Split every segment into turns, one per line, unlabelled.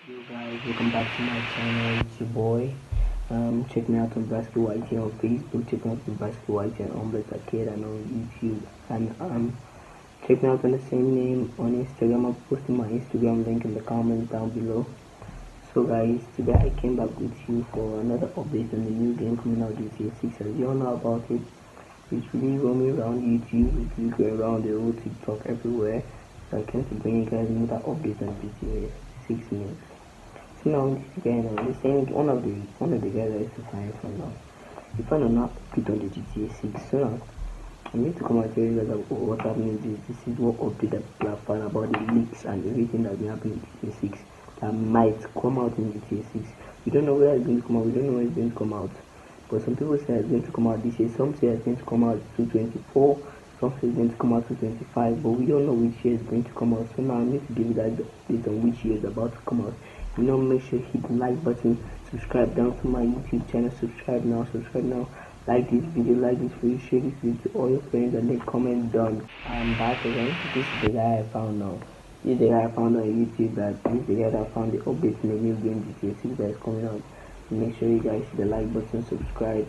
Yo guys, welcome back to my channel. It's your boy. Check me out on Basketball YT on Facebook. Check me out on Basketball YT on Bless Arcade and on YouTube. And check me out on the same name on Instagram. I'm posting my Instagram link in the comments down below. So guys, today I came back with you for another update on the new game coming out GTA 6. As you all know about it, it's really roaming around YouTube. It's really going around the whole TikTok everywhere. So I came to bring you guys another update on GTA 6 news. So now this guy now, the same one of the guys I used to find from now. He found an update on the GTA 6. So now I'm going to come and tell you guys about what happened in this. This is what update that people have found about the leaks and everything that's been happening in GTA 6 that might come out in GTA 6. We don't know where it's going to come out. We don't know where it's going to come out. But some people say it's going to come out this year. Some say it's going to come out 224. Some say it's going to come out 225. But we don't know which year it's going to come out. So now I need to give you guys the update on which year is about to come out. Make sure you hit the like button, subscribe down to my YouTube channel, subscribe now, like this video, like this video, share this video to all your friends, and then comment down. I'm back again. This is the guy I found now. This is the guy I found on YouTube. This is the guy that found the update in the new game GTA 6 that is coming out. So make sure you guys hit the like button, subscribe,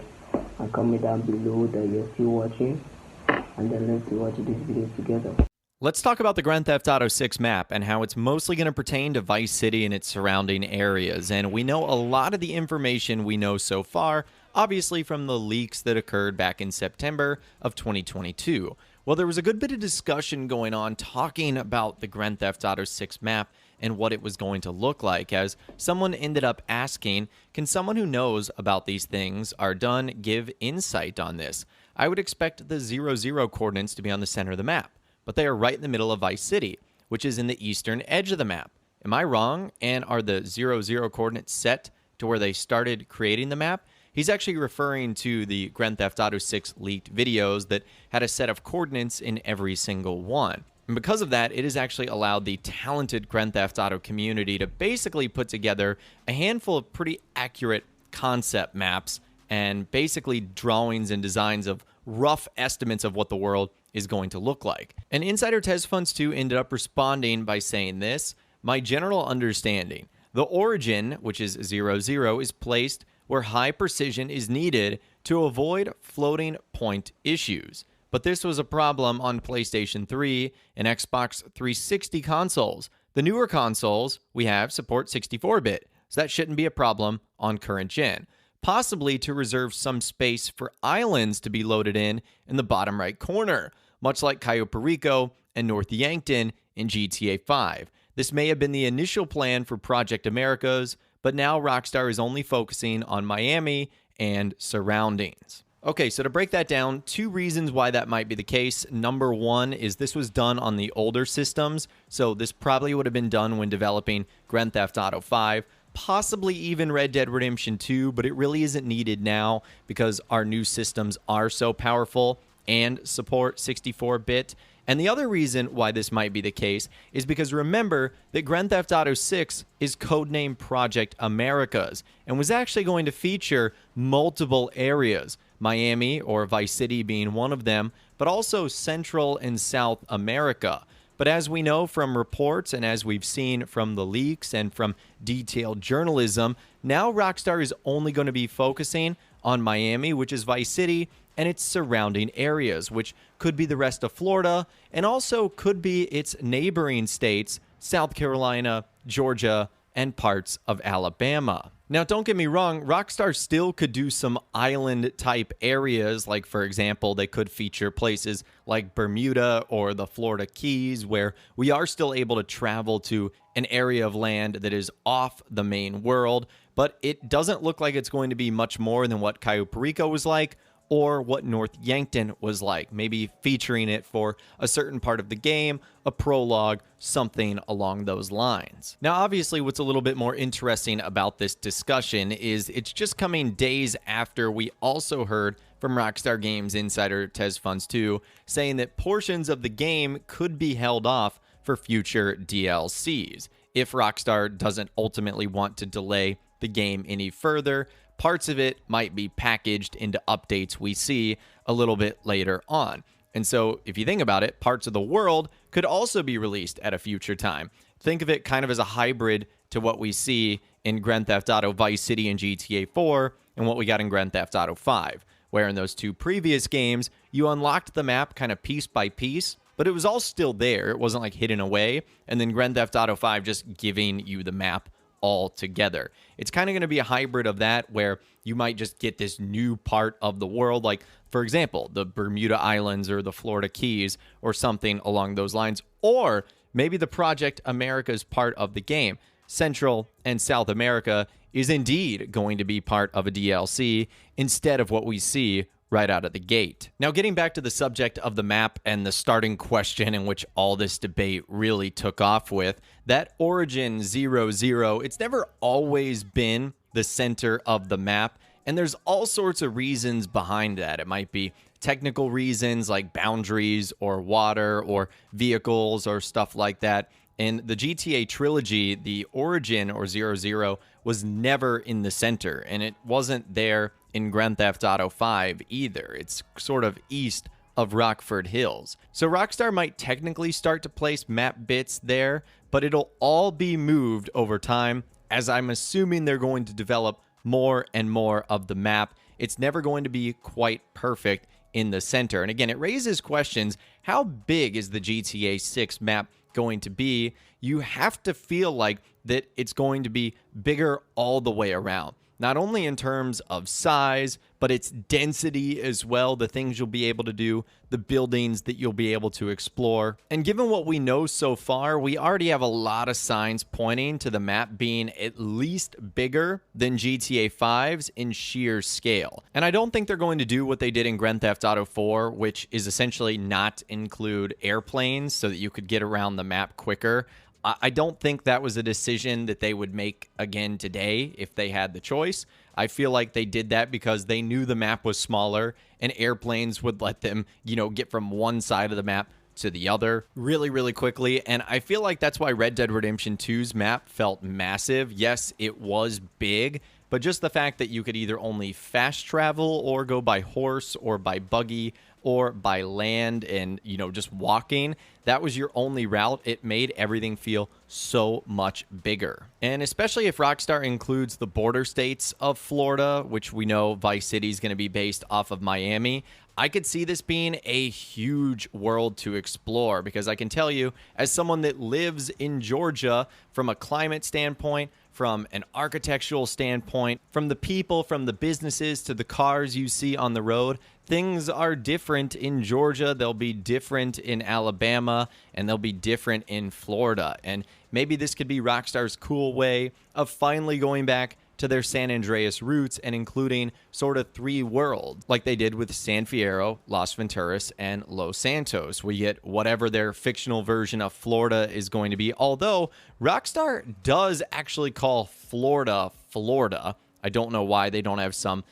and comment down below that you're still watching, and then let's watch this video together.
Let's talk about the Grand Theft Auto 6 map and how it's mostly going to pertain to Vice City and its surrounding areas. And we know a lot of the information we know so far, obviously from the leaks that occurred back in September of 2022. Well, there was a good bit of discussion going on talking about the Grand Theft Auto 6 map and what it was going to look like, as someone ended up asking, can someone who knows about these things are done give insight on this? I would expect the 00 coordinates to be on the center of the map, but they are right in the middle of Vice City, which is in the eastern edge of the map. Am I wrong? And are the 00 coordinates set to where they started creating the map? He's actually referring to the Grand Theft Auto 6 leaked videos that had a set of coordinates in every single one. And because of that, it has actually allowed the talented Grand Theft Auto community to basically put together a handful of pretty accurate concept maps and basically drawings and designs of rough estimates of what the world is going to look like. And Insider TezFunds2 ended up responding by saying this: my general understanding, the origin, which is 00, is placed where high precision is needed to avoid floating point issues. But this was a problem on PlayStation 3 and Xbox 360 consoles. The newer consoles we have support 64-bit, so that shouldn't be a problem on current gen. Possibly to reserve some space for islands to be loaded in the bottom right corner, much like Cayo Perico and North Yankton in GTA 5. This may have been the initial plan for Project Americas, but now Rockstar is only focusing on Miami and surroundings. Okay, so to break that down, two reasons why that might be the case. Number one is this was done on the older systems, so this probably would have been done when developing Grand Theft Auto 5, possibly even Red Dead Redemption 2, but it really isn't needed now because our new systems are so powerful and support 64-bit. And the other reason why this might be the case is because remember that Grand Theft Auto 6 is codenamed Project Americas and was actually going to feature multiple areas, Miami or Vice City being one of them, but also Central and South America. But as we know from reports and as we've seen from the leaks and from detailed journalism, now Rockstar is only going to be focusing on Miami, which is Vice City, and its surrounding areas, which could be the rest of Florida and also could be its neighboring states, South Carolina, Georgia, and parts of Alabama. Now, don't get me wrong, Rockstar still could do some island-type areas, like, for example, they could feature places like Bermuda or the Florida Keys, where we are still able to travel to an area of land that is off the main world, but it doesn't look like it's going to be much more than what Cayo Perico was like, or what North Yankton was like, maybe featuring it for a certain part of the game, a prologue, something along those lines. Now, obviously, what's a little bit more interesting about this discussion is it's just coming days after we also heard from Rockstar Games insider TezFunds2 saying that portions of the game could be held off for future DLCs if Rockstar doesn't ultimately want to delay the game any further. Parts of it might be packaged into updates we see a little bit later on. And so if you think about it, parts of the world could also be released at a future time. Think of it kind of as a hybrid to what we see in Grand Theft Auto Vice City and GTA 4 and what we got in Grand Theft Auto 5, where in those two previous games, you unlocked the map kind of piece by piece, but it was all still there. It wasn't like hidden away. And then Grand Theft Auto 5 just giving you the map all together. It's kind of going to be a hybrid of that where you might just get this new part of the world, like, for example, the Bermuda Islands or the Florida Keys or something along those lines. Or maybe the Project America's part of the game. Central and South America is indeed going to be part of a DLC instead of what we see right out of the gate. Now, getting back to the subject of the map and the starting question in which all this debate really took off with, that Origin 00, it's never always been the center of the map, and there's all sorts of reasons behind that. It might be technical reasons like boundaries or water or vehicles or stuff like that. In the GTA trilogy, the Origin or 00 was never in the center, and it wasn't there in Grand Theft Auto 5 either. It's sort of east of Rockford Hills. So Rockstar might technically start to place map bits there, but it'll all be moved over time, as I'm assuming they're going to develop more and more of the map. It's never going to be quite perfect in the center. And again, it raises questions. How big is the GTA 6 map going to be? You have to feel like that it's going to be bigger all the way around. Not only in terms of size, but its density as well, the things you'll be able to do, the buildings that you'll be able to explore. And given what we know so far, we already have a lot of signs pointing to the map being at least bigger than GTA 5's in sheer scale. And I don't think they're going to do what they did in Grand Theft Auto 4, which is essentially not include airplanes so that you could get around the map quicker. I don't think that was a decision that they would make again today if they had the choice. I feel like they did that because they knew the map was smaller and airplanes would let them, get from one side of the map to the other really, really quickly. And I feel like that's why Red Dead Redemption 2's map felt massive. Yes, it was big, but just the fact that you could either only fast travel or go by horse or by buggy or by land and, just walking, that was your only route. It made everything feel so much bigger. And especially if Rockstar includes the border states of Florida, which we know Vice City is going to be based off of Miami, I could see this being a huge world to explore, because I can tell you, as someone that lives in Georgia, from a climate standpoint, from an architectural standpoint, from the people, from the businesses to the cars you see on the road, things are different in Georgia. They'll be different in Alabama, and they'll be different in Florida. And maybe this could be Rockstar's cool way of finally going back to their San Andreas roots and including sort of three worlds, like they did with San Fierro, Las Venturas, and Los Santos. We get whatever their fictional version of Florida is going to be, although Rockstar does actually call Florida, Florida. I don't know why they don't have some,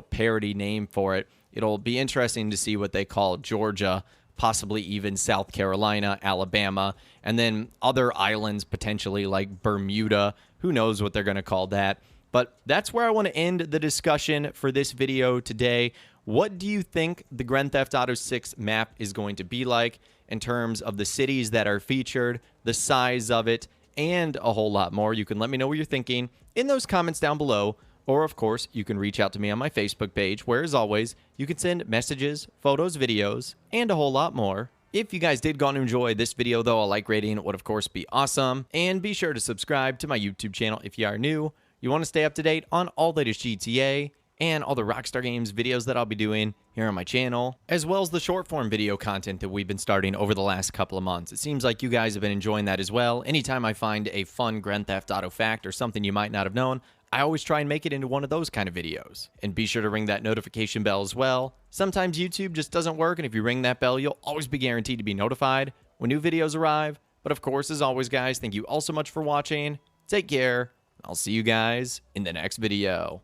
parody name for it. It'll be interesting to see what they call Georgia, possibly even South Carolina, Alabama, and then other islands potentially like Bermuda. Who knows what they're going to call that? But that's where I want to end the discussion for this video today. What do you think the Grand Theft Auto 6 map is going to be like in terms of the cities that are featured, the size of it, and a whole lot more? You can let me know what you're thinking in those comments down below. Or, of course, you can reach out to me on my Facebook page, where, as always, you can send messages, photos, videos, and a whole lot more. If you guys did go on to enjoy this video, though, a like rating would, of course, be awesome. And be sure to subscribe to my YouTube channel if you are new. You want to stay up to date on all the latest GTA and all the Rockstar Games videos that I'll be doing here on my channel, as well as the short form video content that we've been starting over the last couple of months. It seems like you guys have been enjoying that as well. Anytime I find a fun Grand Theft Auto fact or something you might not have known, I always try and make it into one of those kind of videos. And be sure to ring that notification bell as well. Sometimes YouTube just doesn't work, and if you ring that bell, you'll always be guaranteed to be notified when new videos arrive. But of course, as always, guys, thank you all so much for watching. Take care. I'll see you guys in the next video.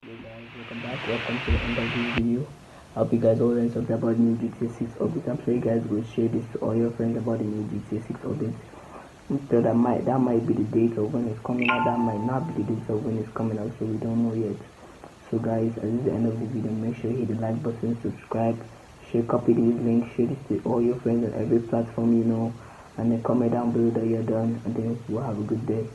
Hey guys, welcome back. Welcome to the end of this video. I hope you guys all learned something about the new GTA 6 update. I'm sure you guys will share this to all your friends about the new GTA 6 update. So that might be the date of when it's coming out. That might not be the date of when it's coming out, so we don't know yet. So guys, as this is the end of the video, make sure you hit the like button, subscribe, share, copy this link, share this to all your friends on every platform you know. and then comment down below that you're done, and then we'll have a good day.